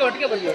ಒಟ್ಟಿಗೆ ಬನ್ನಿ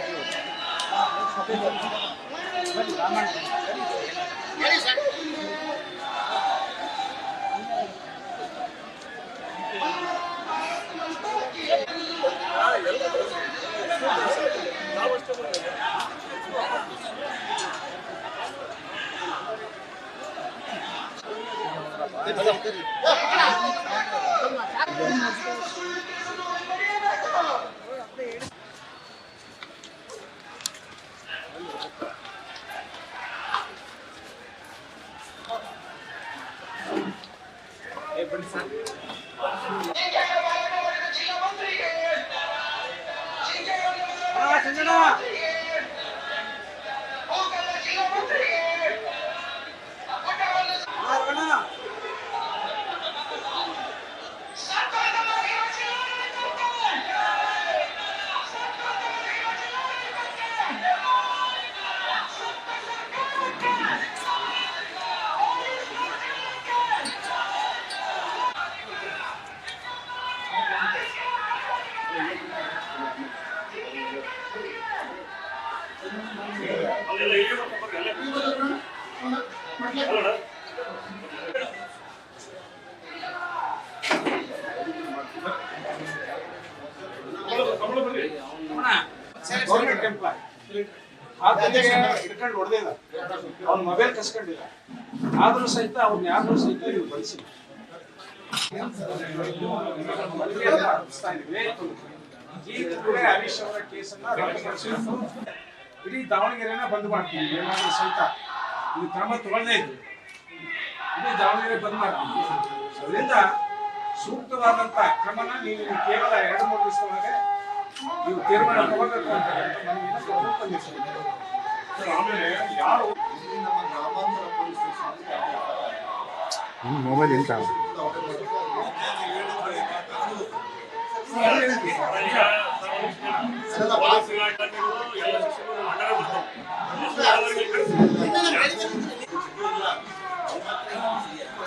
government employee ಹಿಡ್ಕೊಂಡು ಹೊಡೆದಿಲ್ಲ, ಅವ್ನ ಮೊಬೈಲ್ ಕಸ್ಕೊಂಡಿಲ್ಲ, ಆದ್ರೂ ಸಹಿತ ಅವ್ನ ಯಾರು ಸಹಿತ ನೀವು ಬಳಸಿಲ್ಲ. ಹರೀಶ್ ಅವರ ಕೇಸನ್ನ ಇಡೀ ದಾವಣಗೆರೆನ ಬಂದ್ ಮಾಡ್ತೀವಿ. ಏನಾದ್ರೂ ಸಹಿತ ಇದು ಕ್ರಮ ತಗೊಳ್ಳದೇ ಇದ್ವಿ, ಇಡೀ ದಾವಣಗೆರೆ ಬಂದ್ ಮಾಡ್ತೀವಿ. ಅದರಿಂದ ಸೂಕ್ತವಾದಂತ ಕ್ರಮನ ನೀವು ಕೇವಲ 2-3 ದಿವಸದೊಳಗೆ ನೀವು ತೀರ್ಮಾನ ತಗೋಬೇಕು ಅಂತ ಆಮೇಲೆ ಯಾರು ನಮ್ಮ ಗ್ರಾಮಾಂತರ ಪೊಲೀಸ್ ಸ್ಟೇಷನ್ ಮೊಬೈಲ್ ಎಂತ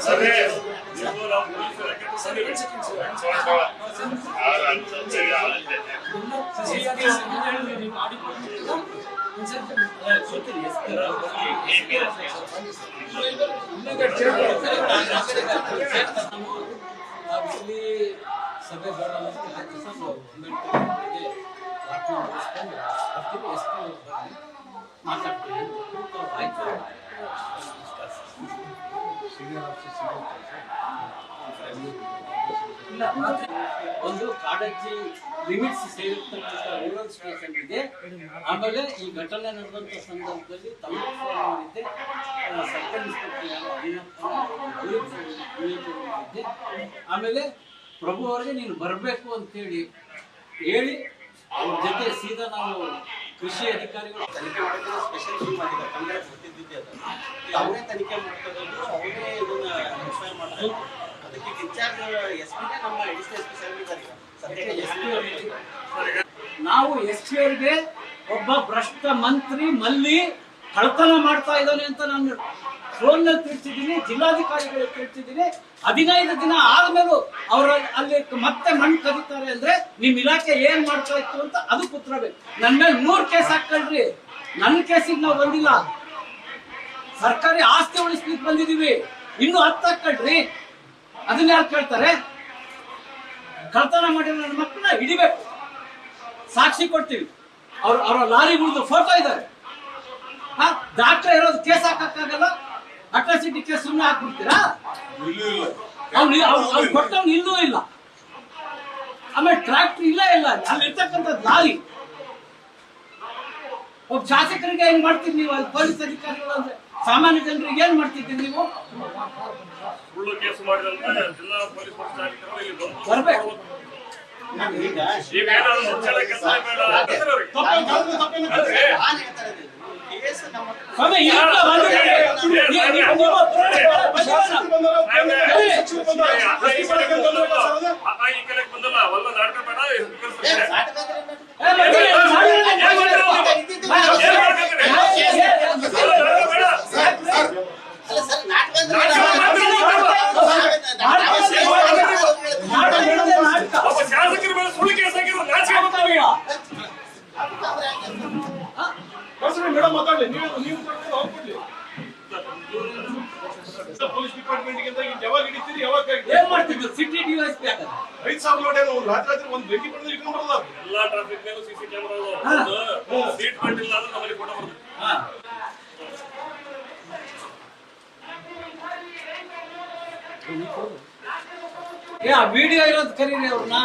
ಸಭೆ ಮಾತಾಡ್ತೀನಿ. ಒಂದು ಕಾಡಜ್ಜಿ ಲಿಮಿಟ್ಸ್ ಸೇರಿರ್ತಕ್ಕಂಥ ರೂರಲ್ ಸ್ಟೇಷನ್ ಇದೆ. ಆಮೇಲೆ ಈ ಘಟನೆ ನಡೆದಂತ ಸಂದರ್ಭದಲ್ಲಿ ತಮ್ಮ ಫೋನ್ ಮಾಡಿದ್ದೆ, ಸರ್ಕಲ್ ಇನ್ಸ್ಪೆಕ್ಟರ್ ಮಾಡಿದ್ದೆ. ಆಮೇಲೆ ಪ್ರಭು ಅವರಿಗೆ ನೀನು ಬರಬೇಕು ಅಂತೇಳಿ ಹೇಳಿ ಅವ್ರ ಜೊತೆ ಸೀದಾ ನಾವು ಕೃಷಿ ಅಧಿಕಾರಿಗಳು ತನಿಖೆ ಮಾಡೋದು ಸ್ಪೆಷಲ್ ಟೀಮ್ ಆಗಿದೆ. ಕನ್ನಡ ಗೊತ್ತಿದ್ದಿದ್ದೆ ಅದು. ಅವರೇ ತನಿಖೆ ಮಾಡ್ತಿರೋದು, ಅವರೇ ಇದನ್ನ ಎಫ್ಐಆರ್ ಮಾಡ್ತಾರೆ. ಅದಕ್ಕೆ ಇನ್ಚಾರ್ಜ್ ಎಸ್ಪಿನೇ ನಮ್ಮ ಅಡಿಷನಲ್ ಎಸ್ಪಿ ಸಾಹೇಬ್ ಇದ್ದಾರೆ. ಸದ್ಯಕ್ಕೆ ಎಸ್ಪಿ ನಾವು ಎಸ್ಪಿ ಅವರಿಗೆ ಒಬ್ಬ ಭ್ರಷ್ಟ ಮಂತ್ರಿ ಮಲ್ಲಿ ಕಳ್ತನ ಮಾಡ್ತಾ ಇದ್ದಾನೆ ಅಂತ ನಾನು ಫೋನ್ ನಲ್ಲಿ ತಿಳಿಸಿದ್ದೀನಿ, ಜಿಲ್ಲಾಧಿಕಾರಿಗಳು ತಿಳಿಸಿದ್ದೀನಿ. 15 ದಿನ ಆದ್ಮೇಲೂ ಅವ್ರ ಅಲ್ಲಿ ಮತ್ತೆ ಮಣ್ಣು ಕದೀತಾರೆ ಅಂದ್ರೆ ನಿಮ್ ಇಲಾಖೆ ಏನ್ ಮಾಡ್ತಾ ಇತ್ತು ಅಂತ ಅದಕ್ಕೆ ಉತ್ತರ ಬೇಕು. ನನ್ ಮೇಲೆ 3 ಕೇಸ್ ಹಾಕೊಳ್ರಿ, ನನ್ನ ಕೇಸಿಗೆ ನಾವು ಬಂದಿಲ್ಲ. ಸರ್ಕಾರಿ ಆಸ್ತಿ ಉಳಿಸ್ಲಿಕ್ಕೆ ಬಂದಿದೀವಿ, ಇನ್ನು 10 ಹಾಕೊಳ್ರಿ. ಅದನ್ನ ಯಾರು ಕೇಳ್ತಾರೆ? ಕಳ್ತನ ಮಾಡಿರೋ ನನ್ನ ಮಕ್ಕಳನ್ನ ಹಿಡಿಬೇಕು, ಸಾಕ್ಷಿ ಕೊಡ್ತೀವಿ. ಅವ್ರ ಲಾರಿಗಳದ್ದು ಫೋಟೋ ಇದ್ದಾರೆ. ಡಾಕ್ಟರ್ ಇರೋದು ಕೇಸ್ ಹಾಕಕ್ಕಾಗಲ್ಲ, ಅಟ್ರಾಸಿಟಿ ಕೇಸ್ ಸುಮ್ಮನೆ ಹಾಕ್ಬಿಡ್ತೀರಾ? ಅವ್ನು ಕೊಟ್ಟವ್ನು ಇಲ್ಲೂ ಇಲ್ಲ. ಆಮೇಲೆ ಟ್ರಾಕ್ಟರ್ ಇಲ್ಲ ಅಲ್ಲಿ ಇರ್ತಕ್ಕಂಥದ್ದು ಲಾರಿ. ಒಬ್ಬ ಶಾಸಕರಿಗೆ ಏನ್ ಮಾಡ್ತೀರಿ ನೀವು? ಅಲ್ಲಿ ಪೊಲೀಸ್ ಅಧಿಕಾರಿಗಳು ಅಂದ್ರೆ ಸಾಮಾನ್ಯ ಜನರಿಗೆ ಏನ್ ಮಾಡ್ತಿದ್ದೀರಿ ನೀವು? ಬರ್ಬೇಕು. ಸಾವಿರ ಲೋಡ್ ಏನು ರಾತ್ರಿ ಒಂದು ಬೆಂಕಿ ಪಡೆದು ಇಟ್ಕೊಂಡು ಬರೋದು ಎಲ್ಲಾ ಟ್ರಾಫಿಕ್ ಮೇಲೂ ಸಿಸಿ ಕ್ಯಾಮೆರಾ ಸೀಟ್ ಬೆಲ್ಟ್ ಇಲ್ಲ ಅಂದ್ರೆ ನಮಗೆ ಫೋಟೋ ಬರ್ತದೆ. ಆ ವಿಡಿಯೋ ಇರೋದು ಕರೀರಿ ಅವ್ರನ್ನ.